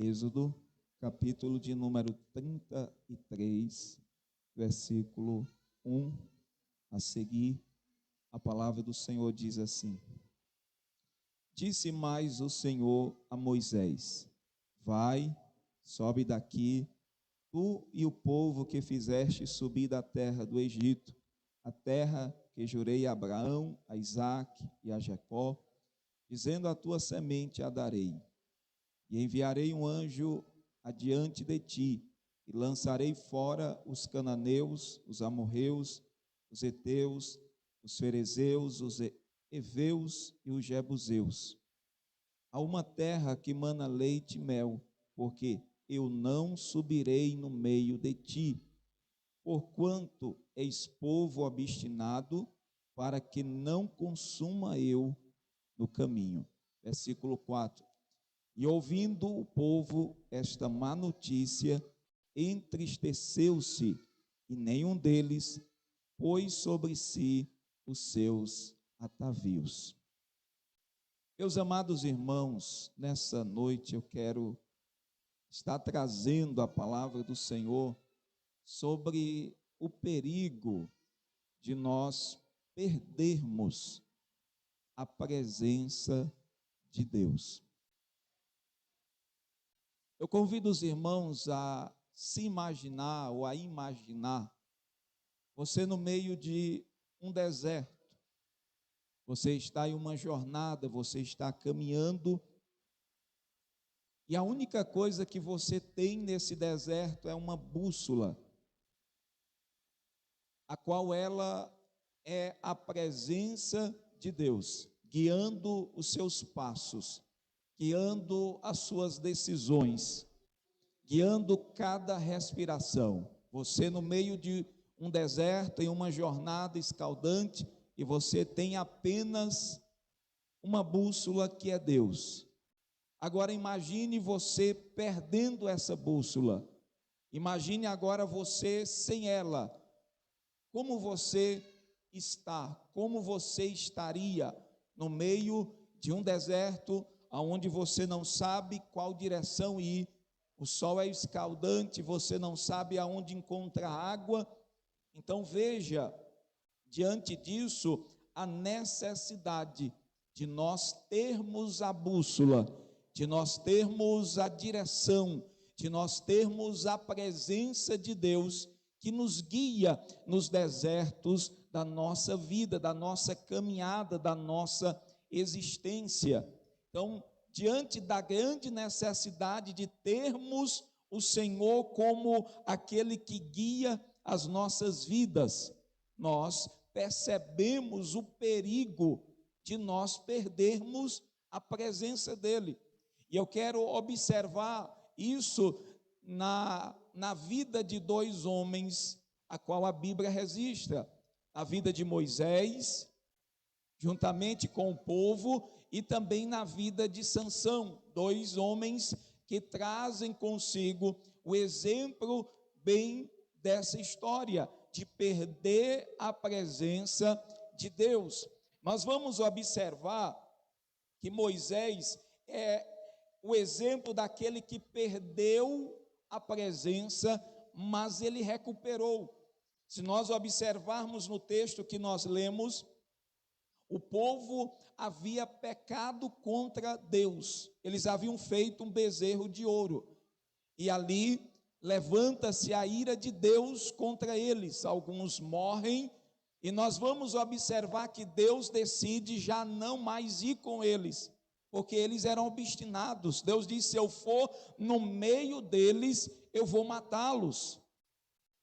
Êxodo, capítulo de número 33, versículo 1 a seguir. A palavra do Senhor diz assim: Disse mais o Senhor a Moisés: Vai, sobe daqui, tu e o povo que fizeste subir da terra do Egito, a terra que jurei a Abraão, a Isaque e a Jacó, dizendo: a tua semente a darei. E enviarei um anjo adiante de ti, e lançarei fora os cananeus, os amorreus, os heteus, os ferezeus, os heveus e os jebuseus, a uma terra que mana leite e mel, porque eu não subirei no meio de ti, porquanto és povo obstinado, para que não consuma eu no caminho. Versículo 4. E ouvindo o povo esta má notícia, entristeceu-se, e nenhum deles pôs sobre si os seus atavios. Meus amados irmãos, nessa noite eu quero estar trazendo a palavra do Senhor sobre o perigo de nós perdermos a presença de Deus. Eu convido os irmãos a se imaginar ou a imaginar você no meio de um deserto. Você está em uma jornada, você está caminhando, e a única coisa que você tem nesse deserto é uma bússola, a qual ela é a presença de Deus, guiando os seus passos, guiando as suas decisões, guiando cada respiração. Você no meio de um deserto, em uma jornada escaldante, e você tem apenas uma bússola que é Deus. Agora imagine você perdendo essa bússola. Imagine agora você sem ela. Como você está? Como você estaria no meio de um deserto, onde você não sabe qual direção ir? O sol é escaldante, você não sabe aonde encontra água. Então veja, diante disso, a necessidade de nós termos a bússola, de nós termos a direção, de nós termos a presença de Deus que nos guia nos desertos da nossa vida, da nossa caminhada, da nossa existência. Então, diante da grande necessidade de termos o Senhor como aquele que guia as nossas vidas, nós percebemos o perigo de nós perdermos a presença dEle. E eu quero observar isso na vida de dois homens, a qual a Bíblia registra: a vida de Moisés, juntamente com o povo, e também na vida de Sansão, dois homens que trazem consigo o exemplo bem dessa história, de perder a presença de Deus. Nós vamos observar que Moisés é o exemplo daquele que perdeu a presença, mas ele recuperou. Se nós observarmos no texto que nós lemos, o povo havia pecado contra Deus. Eles haviam feito um bezerro de ouro, e ali levanta-se a ira de Deus contra eles. Alguns morrem, e nós vamos observar que Deus decide já não mais ir com eles, porque eles eram obstinados. Deus disse: se eu for no meio deles, eu vou matá-los.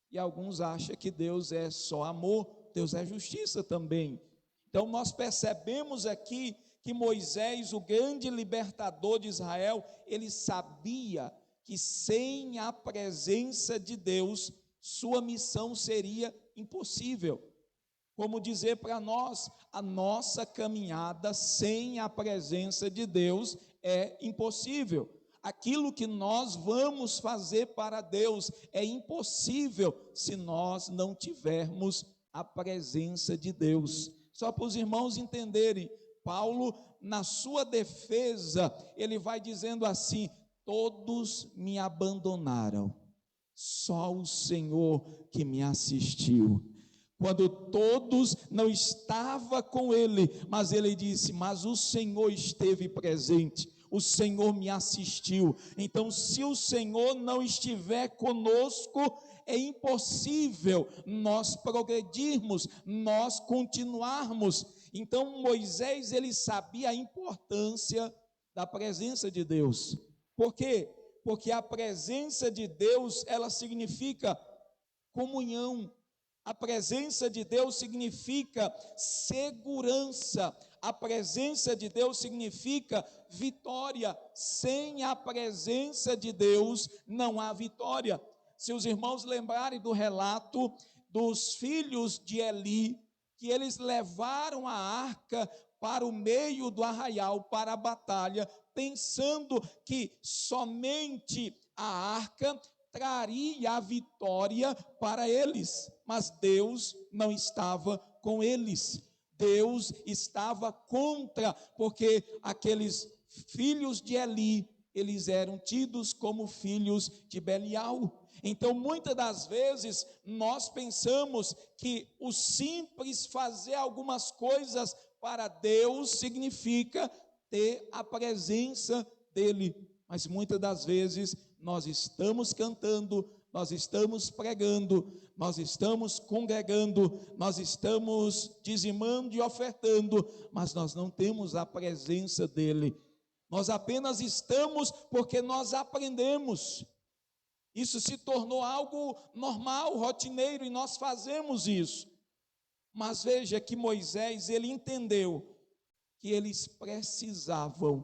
E alguns acham que Deus é só amor, Deus é justiça também. Então nós percebemos aqui que Moisés, o grande libertador de Israel, ele sabia que sem a presença de Deus, sua missão seria impossível. Como dizer para nós, a nossa caminhada sem a presença de Deus é impossível. Aquilo que nós vamos fazer para Deus é impossível se nós não tivermos a presença de Deus. Só para os irmãos entenderem, Paulo, na sua defesa, ele vai dizendo assim: todos me abandonaram, só o Senhor que me assistiu. Quando todos não estavam com ele, mas ele disse, mas o Senhor esteve presente, o Senhor me assistiu. Então, se o Senhor não estiver conosco, é impossível nós progredirmos, nós continuarmos. Então, Moisés, ele sabia a importância da presença de Deus. Por quê? Porque a presença de Deus, ela significa comunhão. A presença de Deus significa segurança. A presença de Deus significa vitória. Sem a presença de Deus não há vitória. Se os irmãos lembrarem do relato dos filhos de Eli, que eles levaram a arca para o meio do arraial, para a batalha, pensando que somente a arca traria a vitória para eles, mas Deus não estava com eles, Deus estava contra, porque aqueles filhos de Eli, eles eram tidos como filhos de Belial. Então, muitas das vezes, nós pensamos que o simples fazer algumas coisas para Deus significa ter a presença dele, mas muitas das vezes nós estamos cantando, nós estamos pregando, nós estamos congregando, nós estamos dizimando e ofertando, mas nós não temos a presença dele. Nós apenas estamos porque nós aprendemos. Isso se tornou algo normal, rotineiro, e nós fazemos isso. Mas veja que Moisés, ele entendeu que eles precisavam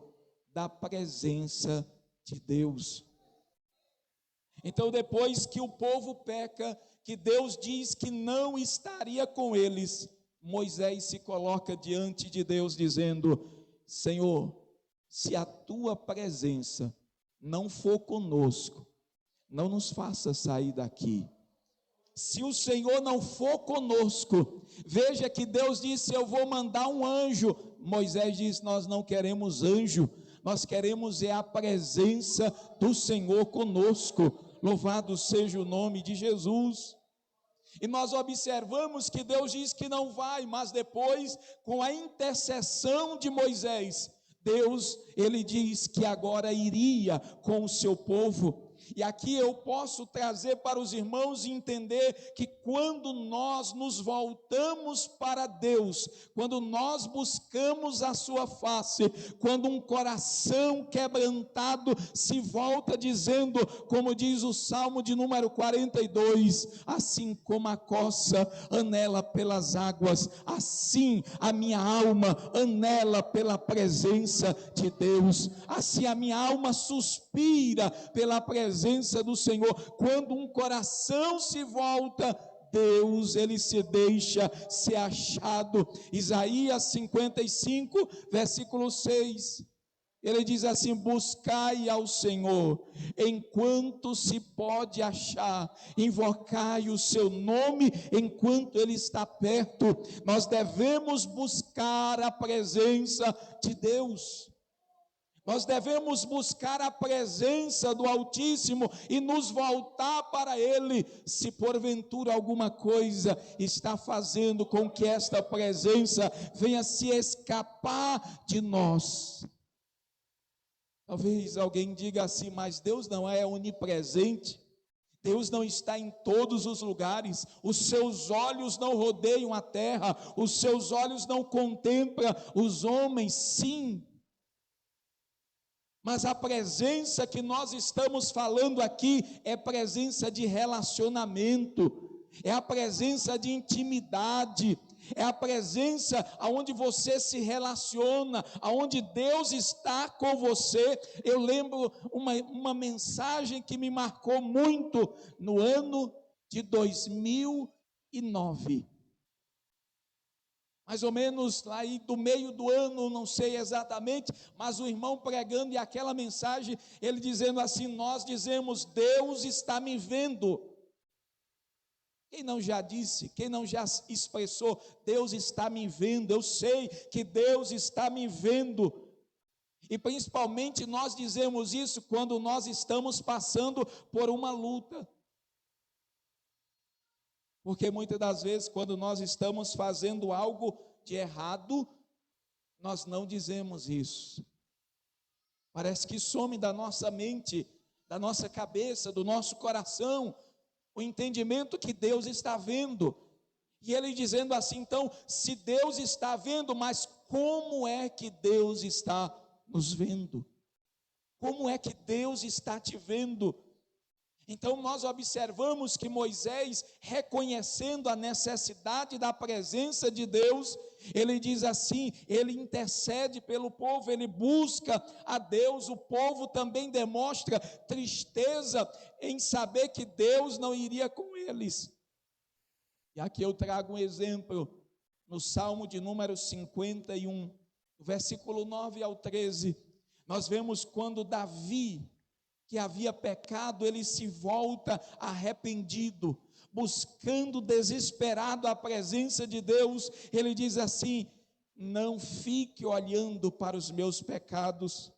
da presença de Deus. Então, depois que o povo peca, que Deus diz que não estaria com eles, Moisés se coloca diante de Deus dizendo, Senhor, se a tua presença não for conosco, não nos faça sair daqui. Se o Senhor não for conosco, veja que Deus disse, eu vou mandar um anjo. Moisés disse, nós não queremos anjo, nós queremos é a presença do Senhor conosco. Louvado seja o nome de Jesus. E nós observamos que Deus diz que não vai, mas depois, com a intercessão de Moisés, Deus, ele diz que agora iria com o seu povo. E aqui eu posso trazer para os irmãos e entender que quando nós nos voltamos para Deus, quando nós buscamos a sua face, quando um coração quebrantado se volta dizendo, como diz o Salmo de número 42, assim como a coça anela pelas águas, assim a minha alma anela pela presença de Deus, assim a minha alma suspira pela presença do Senhor. Quando um coração se volta, Deus, ele se deixa ser achado. Isaías 55, versículo 6, ele diz assim, buscai ao Senhor, enquanto se pode achar, invocai o seu nome, enquanto ele está perto. Nós devemos buscar a presença de Deus. Nós devemos buscar a presença do Altíssimo e nos voltar para Ele, se porventura alguma coisa está fazendo com que esta presença venha se escapar de nós. Talvez alguém diga assim, mas Deus não é onipresente, Deus não está em todos os lugares, os seus olhos não rodeiam a terra, os seus olhos não contemplam os homens, sim. Mas a presença que nós estamos falando aqui é presença de relacionamento, é a presença de intimidade, é a presença aonde você se relaciona, aonde Deus está com você. Eu lembro uma mensagem que me marcou muito no ano de 2009. Mais ou menos lá do meio do ano, não sei exatamente, mas o irmão pregando e aquela mensagem, ele dizendo assim, nós dizemos, Deus está me vendo. Quem não já disse, quem não já expressou, Deus está me vendo, eu sei que Deus está me vendo. E principalmente nós dizemos isso quando nós estamos passando por uma luta. Porque muitas das vezes, quando nós estamos fazendo algo de errado, nós não dizemos isso. Parece que some da nossa mente, da nossa cabeça, do nosso coração, o entendimento que Deus está vendo. E ele dizendo assim, então, se Deus está vendo, mas como é que Deus está nos vendo? Como é que Deus está te vendo? Então nós observamos que Moisés, reconhecendo a necessidade da presença de Deus, ele diz assim, ele intercede pelo povo, ele busca a Deus. O povo também demonstra tristeza em saber que Deus não iria com eles. E aqui eu trago um exemplo, no Salmo de número 51, versículo 9 ao 13, nós vemos quando Davi, que havia pecado, ele se volta arrependido, buscando desesperado a presença de Deus. Ele diz assim, não fique olhando para os meus pecados,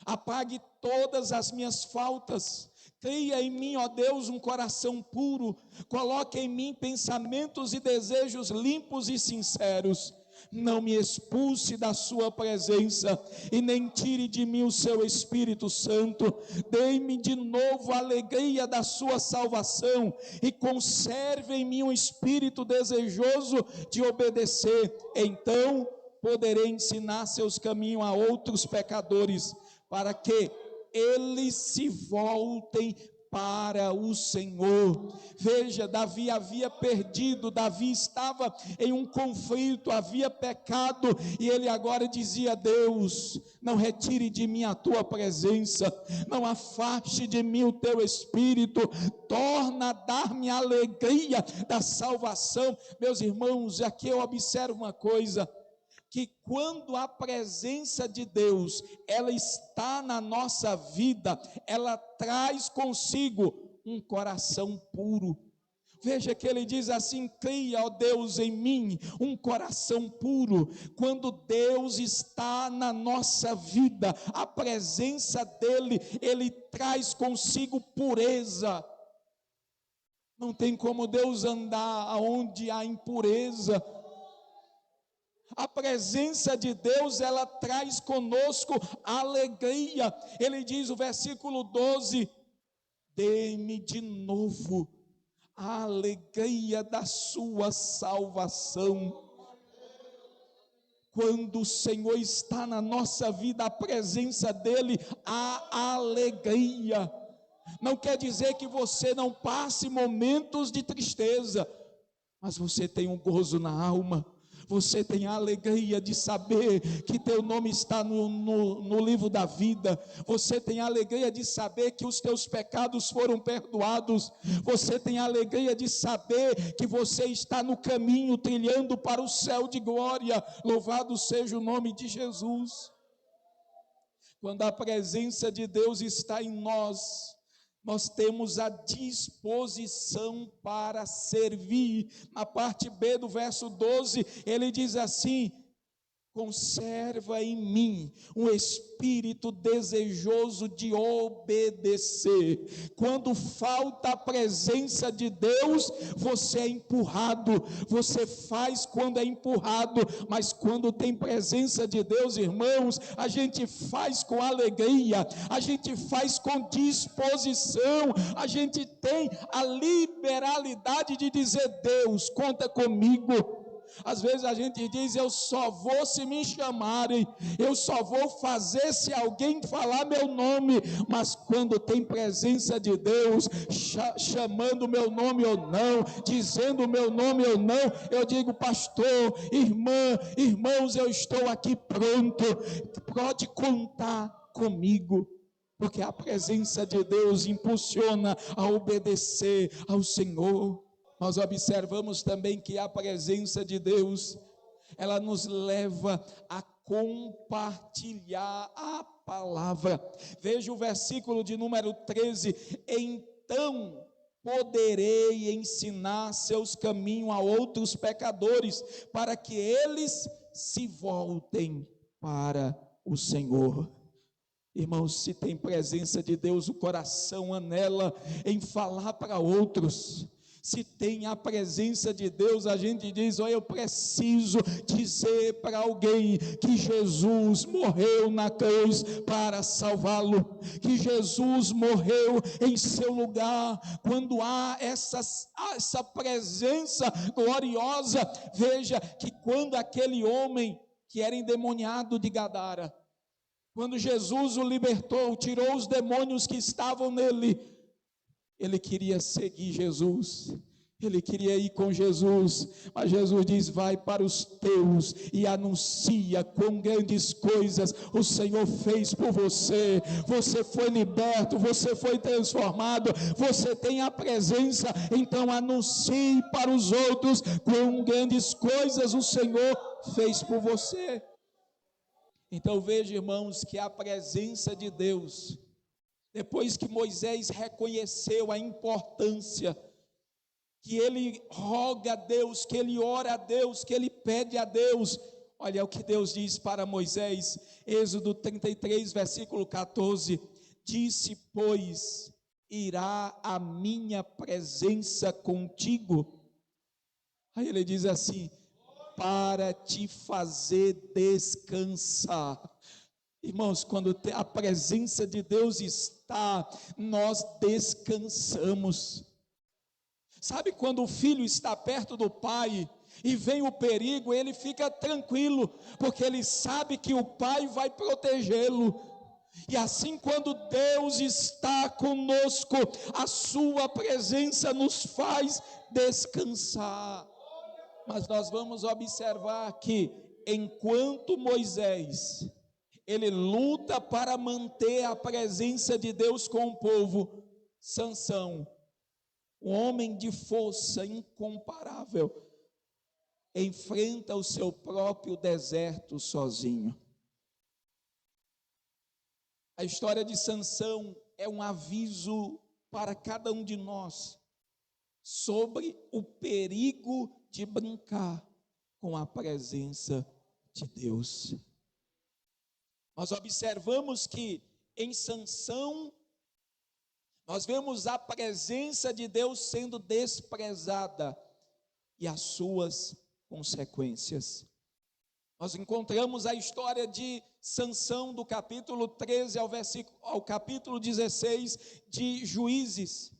apague todas as minhas faltas, cria em mim, ó Deus, um coração puro, coloque em mim pensamentos e desejos limpos e sinceros. Não me expulse da sua presença e nem tire de mim o seu Espírito Santo. Dê-me de novo a alegria da sua salvação e conserve em mim um espírito desejoso de obedecer. Então poderei ensinar seus caminhos a outros pecadores, para que eles se voltem para o Senhor. Veja, Davi havia perdido, Davi estava em um conflito, havia pecado, e ele agora dizia, Deus, não retire de mim a tua presença, não afaste de mim o teu Espírito, torna a dar-me a alegria da salvação. Meus irmãos, aqui eu observo uma coisa, que quando a presença de Deus, ela está na nossa vida, ela traz consigo um coração puro. Veja que ele diz assim, cria, ó Deus, em mim um coração puro. Quando Deus está na nossa vida, a presença dele, ele traz consigo pureza. Não tem como Deus andar aonde há impureza. A presença de Deus, ela traz conosco alegria. Ele diz, o versículo 12, dê-me de novo a alegria da sua salvação. Quando o Senhor está na nossa vida, a presença dele, há alegria. Não quer dizer que você não passe momentos de tristeza, mas você tem um gozo na alma. Você tem a alegria de saber que teu nome está no livro da vida. Você tem a alegria de saber que os teus pecados foram perdoados. Você tem a alegria de saber que você está no caminho trilhando para o céu de glória. Louvado seja o nome de Jesus. Quando a presença de Deus está em nós, nós temos a disposição para servir. Na parte B do verso 12, ele diz assim, conserva em mim um espírito desejoso de obedecer. Quando falta a presença de Deus, você é empurrado, você faz quando é empurrado, mas quando tem presença de Deus, irmãos, a gente faz com alegria, a gente faz com disposição, a gente tem a liberalidade de dizer, Deus, conta comigo. Às vezes a gente diz, eu só vou se me chamarem, eu só vou fazer se alguém falar meu nome, mas quando tem presença de Deus, chamando meu nome ou não, dizendo meu nome ou não, eu digo, pastor, irmã, irmãos, eu estou aqui pronto, pode contar comigo. Porque a presença de Deus impulsiona a obedecer ao Senhor. Nós observamos também que a presença de Deus, ela nos leva a compartilhar a palavra. Veja o versículo de número 13, então poderei ensinar seus caminhos a outros pecadores, para que eles se voltem para o Senhor. Irmãos, se tem presença de Deus, o coração anela em falar para outros. Se tem a presença de Deus, a gente diz: olha, eu preciso dizer para alguém que Jesus morreu na cruz para salvá-lo, que Jesus morreu em seu lugar. Quando há essa presença gloriosa, veja que quando aquele homem que era endemoniado de Gadara, quando Jesus o libertou, tirou os demônios que estavam nele, ele queria seguir Jesus, ele queria ir com Jesus, mas Jesus diz: vai para os teus e anuncia quão grandes coisas o Senhor fez por você. Você foi liberto, você foi transformado, você tem a presença, então anuncie para os outros quão grandes coisas o Senhor fez por você. Então veja, irmãos, que a presença de Deus, depois que Moisés reconheceu a importância, que ele roga a Deus, que ele ora a Deus, que ele pede a Deus, olha o que Deus diz para Moisés, Êxodo 33, versículo 14, disse, pois, irá a minha presença contigo. Aí ele diz assim, para te fazer descansar. Irmãos, quando a presença de Deus está, nós descansamos. Sabe quando o filho está perto do pai e vem o perigo, ele fica tranquilo, porque ele sabe que o pai vai protegê-lo. E assim, quando Deus está conosco, a sua presença nos faz descansar. Mas nós vamos observar que enquanto Moisés, ele luta para manter a presença de Deus com o povo, Sansão, um homem de força incomparável, enfrenta o seu próprio deserto sozinho. A história de Sansão é um aviso para cada um de nós sobre o perigo de brincar com a presença de Deus. Nós observamos que em Sansão nós vemos a presença de Deus sendo desprezada e as suas consequências. Nós encontramos a história de Sansão do capítulo 13 ao capítulo 16 de Juízes,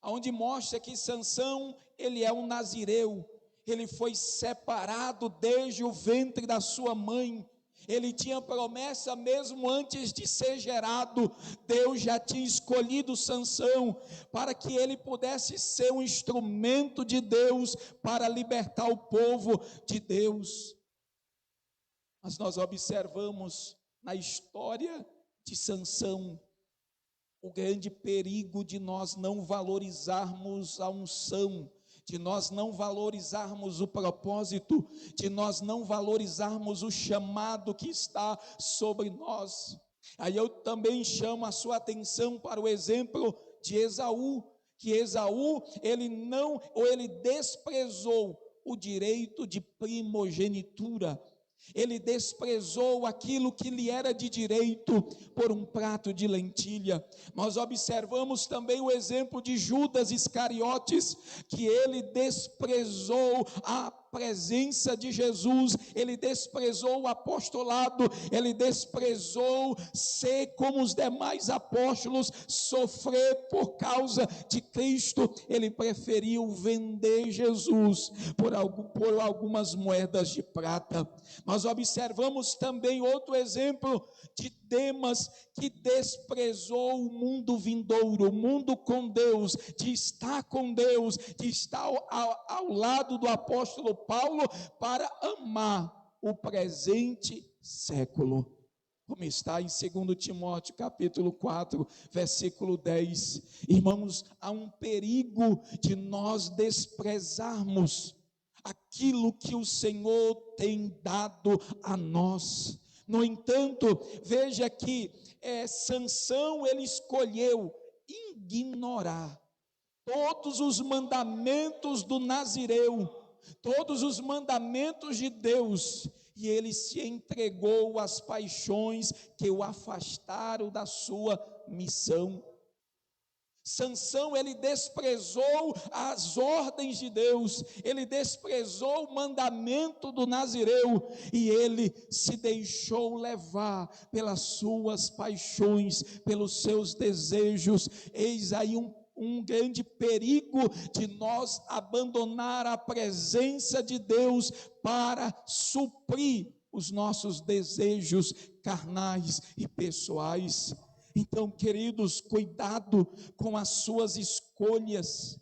onde mostra que Sansão, ele é um nazireu, ele foi separado desde o ventre da sua mãe. Ele tinha promessa mesmo antes de ser gerado. Deus já tinha escolhido Sansão para que ele pudesse ser um instrumento de Deus para libertar o povo de Deus. Mas nós observamos na história de Sansão o grande perigo de nós não valorizarmos a unção, de nós não valorizarmos o propósito, de nós não valorizarmos o chamado que está sobre nós. Aí eu também chamo a sua atenção para o exemplo de Esaú, que Esaú, ele desprezou o direito de primogenitura. Ele desprezou aquilo que lhe era de direito por um prato de lentilha. Nós observamos também o exemplo de Judas Iscariotes, que ele desprezou a presença de Jesus, ele desprezou o apostolado, ele desprezou ser como os demais apóstolos, sofrer por causa de Cristo. Ele preferiu vender Jesus por algumas moedas de prata. Nós observamos também outro exemplo de Demas, que desprezou o mundo vindouro, o mundo com Deus, de estar com Deus, de estar ao lado do apóstolo Paulo, para amar o presente século, como está em 2 Timóteo capítulo 4, versículo 10. Irmãos, há um perigo de nós desprezarmos aquilo que o Senhor tem dado a nós. No entanto, veja que Sansão, ele escolheu ignorar todos os mandamentos do nazireu, todos os mandamentos de Deus, e ele se entregou às paixões que o afastaram da sua missão. Sansão, ele desprezou as ordens de Deus, ele desprezou o mandamento do Nazireu, e ele se deixou levar pelas suas paixões, pelos seus desejos. Eis aí um grande perigo de nós abandonar a presença de Deus para suprir os nossos desejos carnais e pessoais. Então, queridos, cuidado com as suas escolhas,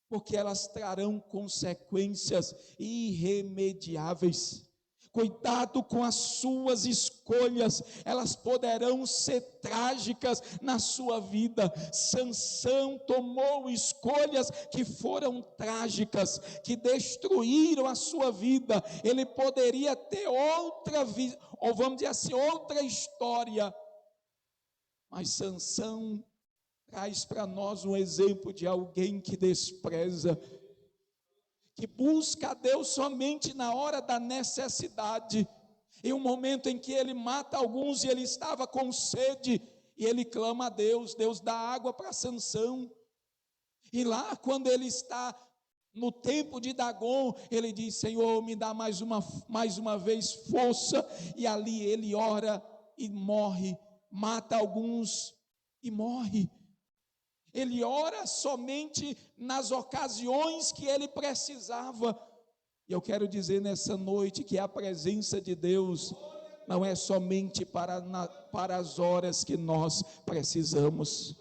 porque elas trarão consequências irremediáveis. Cuidado com as suas escolhas, elas poderão ser trágicas na sua vida. Sansão tomou escolhas que foram trágicas, que destruíram a sua vida. Ele poderia ter outra vida, ou vamos dizer assim, outra história. Mas Sansão traz para nós um exemplo de alguém que despreza, que busca a Deus somente na hora da necessidade. Em um momento em que ele mata alguns e ele estava com sede, e ele clama a Deus, Deus dá água para Sansão. E lá, quando ele está no tempo de Dagon, ele diz: Senhor, me dá mais uma vez força. E ali ele ora e morre. Mata alguns e morre. Ele ora somente nas ocasiões que ele precisava. E eu quero dizer nessa noite que a presença de Deus não é somente para as horas que nós precisamos.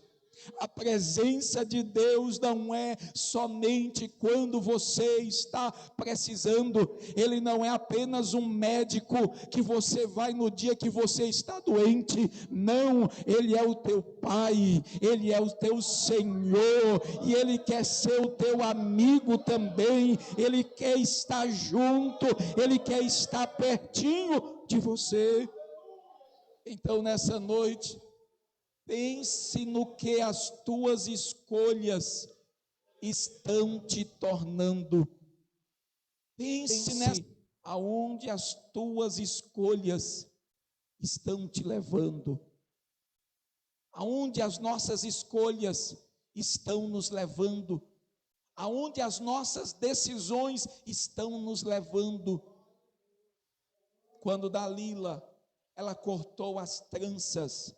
A presença de Deus não é somente quando você está precisando. Ele não é apenas um médico que você vai no dia que você está doente. Não, Ele é o teu Pai, Ele é o teu Senhor, e Ele quer ser o teu amigo também. Ele quer estar junto, Ele quer estar pertinho de você. Então, nessa noite, pense no que as tuas escolhas estão te tornando. Pense aonde as tuas escolhas estão te levando. Aonde as nossas escolhas estão nos levando. Aonde as nossas decisões estão nos levando. Quando Dalila, ela cortou as tranças,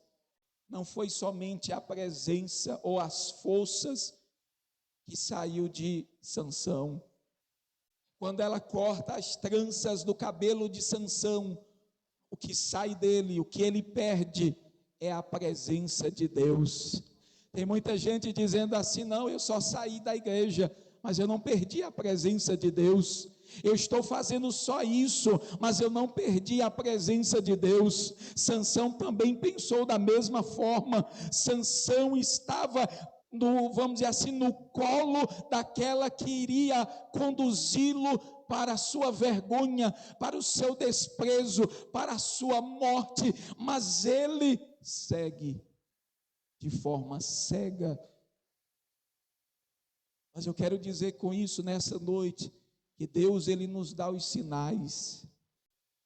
não foi somente a presença ou as forças que saiu de Sansão. Quando ela corta as tranças do cabelo de Sansão, o que sai dele, o que ele perde, é a presença de Deus. Tem muita gente dizendo assim: não, eu só saí da igreja, mas eu não perdi a presença de Deus. Eu estou fazendo só isso, mas eu não perdi a presença de Deus. Sansão também pensou da mesma forma. Sansão estava vamos dizer assim, no colo daquela que iria conduzi-lo para a sua vergonha, para o seu desprezo, para a sua morte, mas ele segue de forma cega. Mas eu quero dizer com isso nessa noite, que Deus, Ele nos dá os sinais.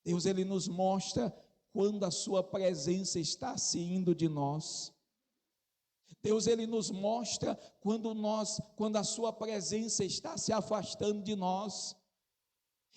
Deus, Ele nos mostra quando a sua presença está se indo de nós. Deus, Ele nos mostra quando a sua presença está se afastando de nós.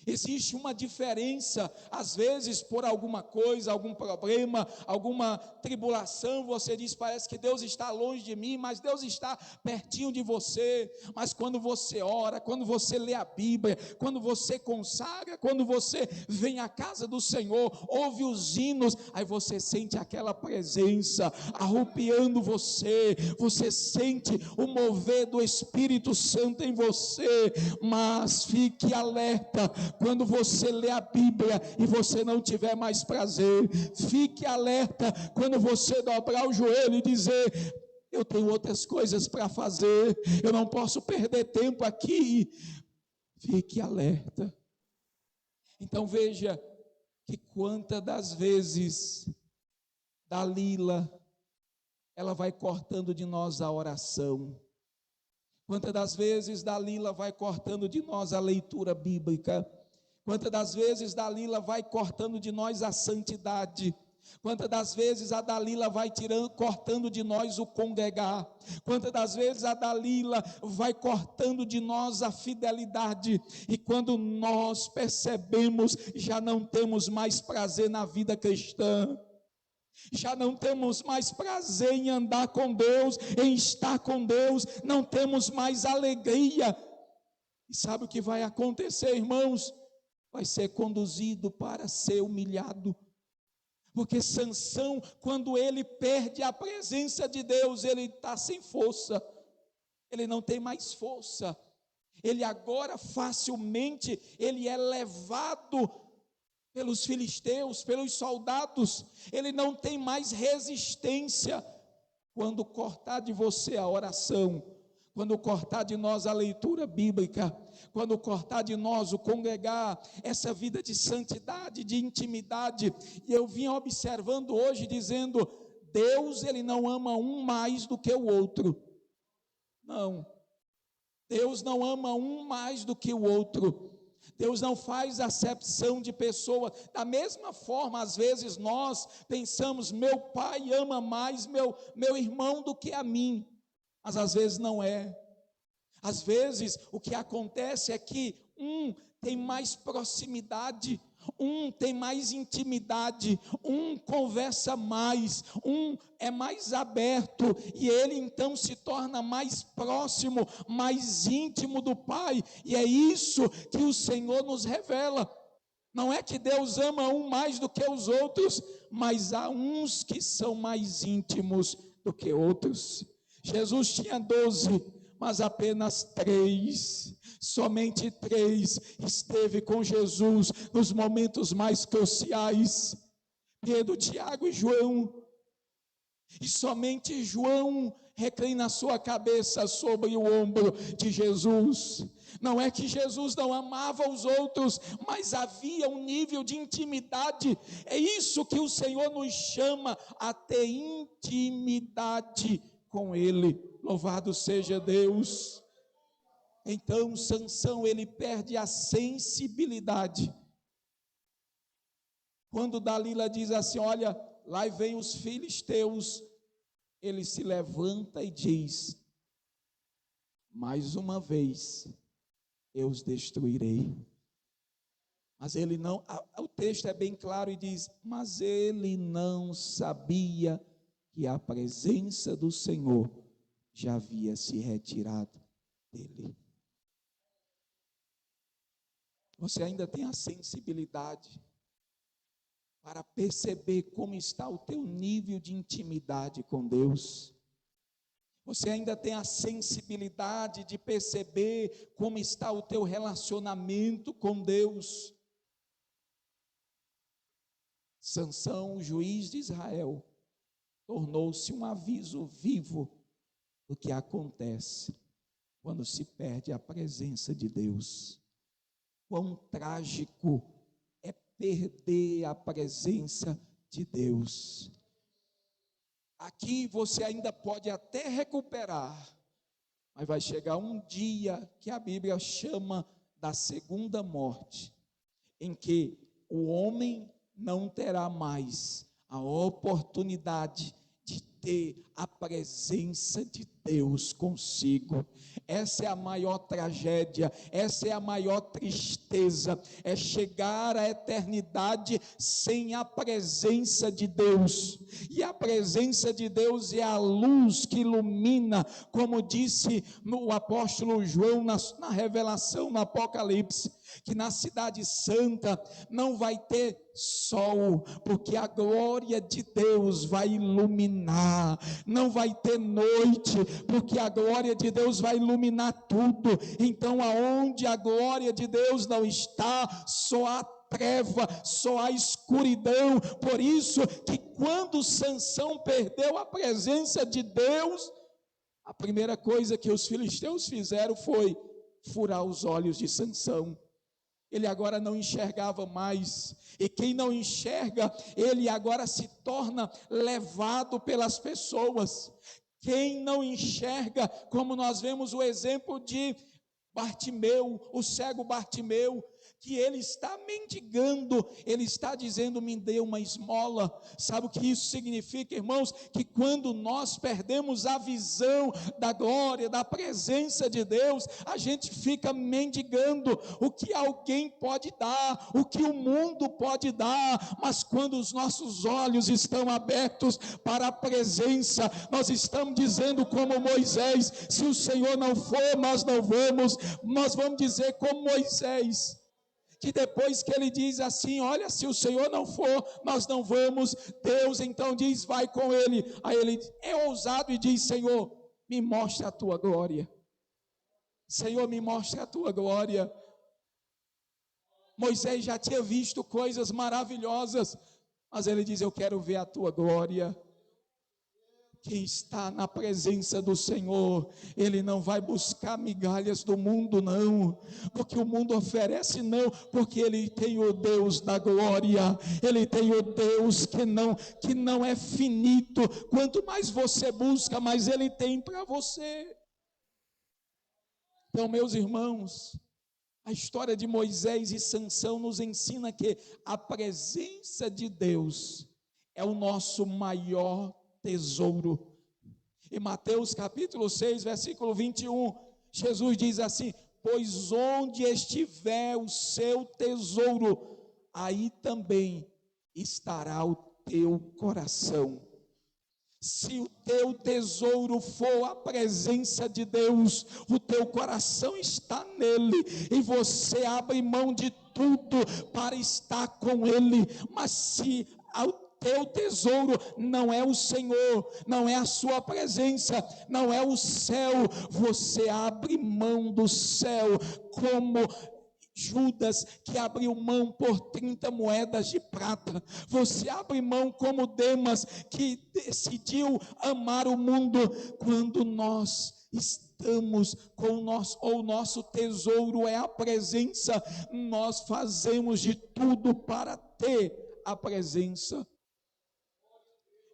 Existe uma diferença, às vezes por alguma coisa, algum problema, alguma tribulação, você diz: parece que Deus está longe de mim, mas Deus está pertinho de você. Mas quando você ora, quando você lê a Bíblia, quando você consagra, quando você vem à casa do Senhor, ouve os hinos, aí você sente aquela presença arrupiando você, você sente o mover do Espírito Santo em você. Mas fique alerta quando você lê a Bíblia e você não tiver mais prazer. Fique alerta quando você dobrar o joelho e dizer: eu tenho outras coisas para fazer, eu não posso perder tempo aqui. Fique alerta. Então veja que quantas das vezes Dalila, ela vai cortando de nós a oração. Quantas das vezes Dalila vai cortando de nós a leitura bíblica. Quantas das vezes Dalila vai cortando de nós a santidade? Quantas das vezes a Dalila vai cortando de nós o congregar? Quantas das vezes a Dalila vai cortando de nós a fidelidade? E quando nós percebemos, já não temos mais prazer na vida cristã. Já não temos mais prazer em andar com Deus, em estar com Deus, não temos mais alegria. E sabe o que vai acontecer, irmãos? Vai ser conduzido para ser humilhado. Porque Sansão, quando ele perde a presença de Deus, ele está sem força, ele não tem mais força. Ele agora facilmente, ele é levado pelos filisteus, pelos soldados, ele não tem mais resistência. Quando cortar de você a oração, quando cortar de nós a leitura bíblica, quando cortar de nós o congregar, essa vida de santidade, de intimidade, e eu vim observando hoje dizendo, Deus ele não ama um mais do que o outro, não, Deus não ama um mais do que o outro, Deus não faz acepção de pessoa. Da mesma forma, às vezes nós pensamos, meu pai ama mais meu irmão do que a mim, mas às vezes não é. Às vezes o que acontece é que um tem mais proximidade, um tem mais intimidade, um conversa mais, um é mais aberto, e ele então se torna mais próximo, mais íntimo do Pai, e é isso que o Senhor nos revela. Não é que Deus ama um mais do que os outros, mas há uns que são mais íntimos do que outros. Jesus tinha 12, mas apenas 3, somente 3 esteve com Jesus nos momentos mais cruciais, Pedro, Tiago e João, e somente João reclina a sua cabeça sobre o ombro de Jesus. Não é que Jesus não amava os outros, mas havia um nível de intimidade. É isso que o Senhor nos chama a ter intimidade com Ele. Louvado seja Deus. Então Sansão ele perde a sensibilidade. Quando Dalila diz assim, olha, lá vem os filisteus, ele se levanta e diz, mais uma vez eu os destruirei. Mas ele não, o texto é bem claro e diz, mas ele não sabia que a presença do Senhor já havia se retirado dele. Você ainda tem a sensibilidade para perceber como está o teu nível de intimidade com Deus? Você ainda tem a sensibilidade de perceber como está o teu relacionamento com Deus? Sansão, o juiz de Israel, tornou-se um aviso vivo do que acontece quando se perde a presença de Deus. Quão trágico é perder a presença de Deus. Aqui você ainda pode até recuperar, mas vai chegar um dia que a Bíblia chama da segunda morte, em que o homem não terá mais a oportunidade de ter a presença de Deus consigo. Essa é a maior tragédia, essa é a maior tristeza, é chegar à eternidade sem a presença de Deus. E a presença de Deus é a luz que ilumina, como disse o apóstolo João na revelação, no Apocalipse, que na cidade santa não vai ter sol, porque a glória de Deus vai iluminar. Não vai ter noite, porque a glória de Deus vai iluminar tudo. Então aonde a glória de Deus não está, só há treva, só há escuridão. Por isso que quando Sansão perdeu a presença de Deus, a primeira coisa que os filisteus fizeram foi furar os olhos de Sansão. Ele agora não enxergava mais, e quem não enxerga, ele agora se torna levado pelas pessoas. Quem não enxerga, como nós vemos o exemplo de Bartimeu, o cego Bartimeu, que ele está mendigando, ele está dizendo, me dê uma esmola. Sabe o que isso significa, irmãos? Que quando nós perdemos a visão da glória, da presença de Deus, a gente fica mendigando o que alguém pode dar, o que o mundo pode dar, mas quando os nossos olhos estão abertos para a presença, nós estamos dizendo como Moisés, se o Senhor não for, nós não vamos. Nós vamos dizer como Moisés, que depois que ele diz assim, olha, se o Senhor não for, nós não vamos. Deus então diz, vai com ele. Aí ele é ousado e diz, Senhor, me mostre a tua glória. Senhor, me mostre a tua glória. Moisés já tinha visto coisas maravilhosas, mas ele diz, eu quero ver a tua glória. Quem está na presença do Senhor, ele não vai buscar migalhas do mundo, não, porque o mundo oferece, não, porque ele tem o Deus da glória, ele tem o Deus que não é finito. Quanto mais você busca, mais ele tem para você. Então, meus irmãos, a história de Moisés e Sansão nos ensina que a presença de Deus é o nosso maior tesouro. Em Mateus capítulo 6, versículo 21, Jesus diz assim, pois onde estiver o seu tesouro, aí também estará o teu coração. Se o teu tesouro for a presença de Deus, o teu coração está nele, e você abre mão de tudo para estar com ele. Mas se o teu tesouro não é o Senhor, não é a sua presença, não é o céu, você abre mão do céu, como Judas, que abriu mão por 30 moedas de prata. Você abre mão como Demas, que decidiu amar o mundo. Quando nós estamos com o nosso tesouro é a presença, nós fazemos de tudo para ter a presença.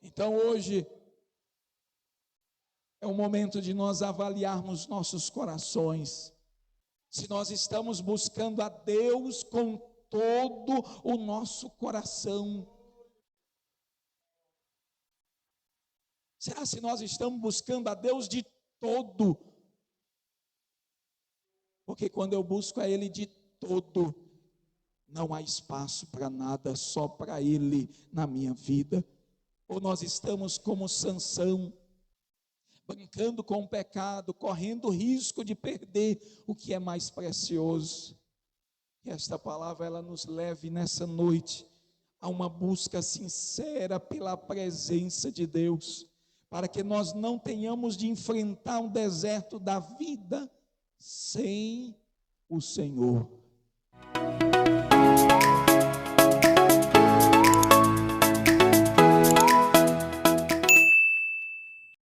Então hoje é o momento de nós avaliarmos nossos corações. Se nós estamos buscando a Deus com todo o nosso coração. Será se nós estamos buscando a Deus de todo? Porque quando eu busco a Ele de todo, não há espaço para nada, só para Ele na minha vida. Ou nós estamos como Sansão, brincando com o pecado, correndo o risco de perder o que é mais precioso. Que esta palavra ela nos leve nessa noite a uma busca sincera pela presença de Deus, para que nós não tenhamos de enfrentar um deserto da vida sem o Senhor.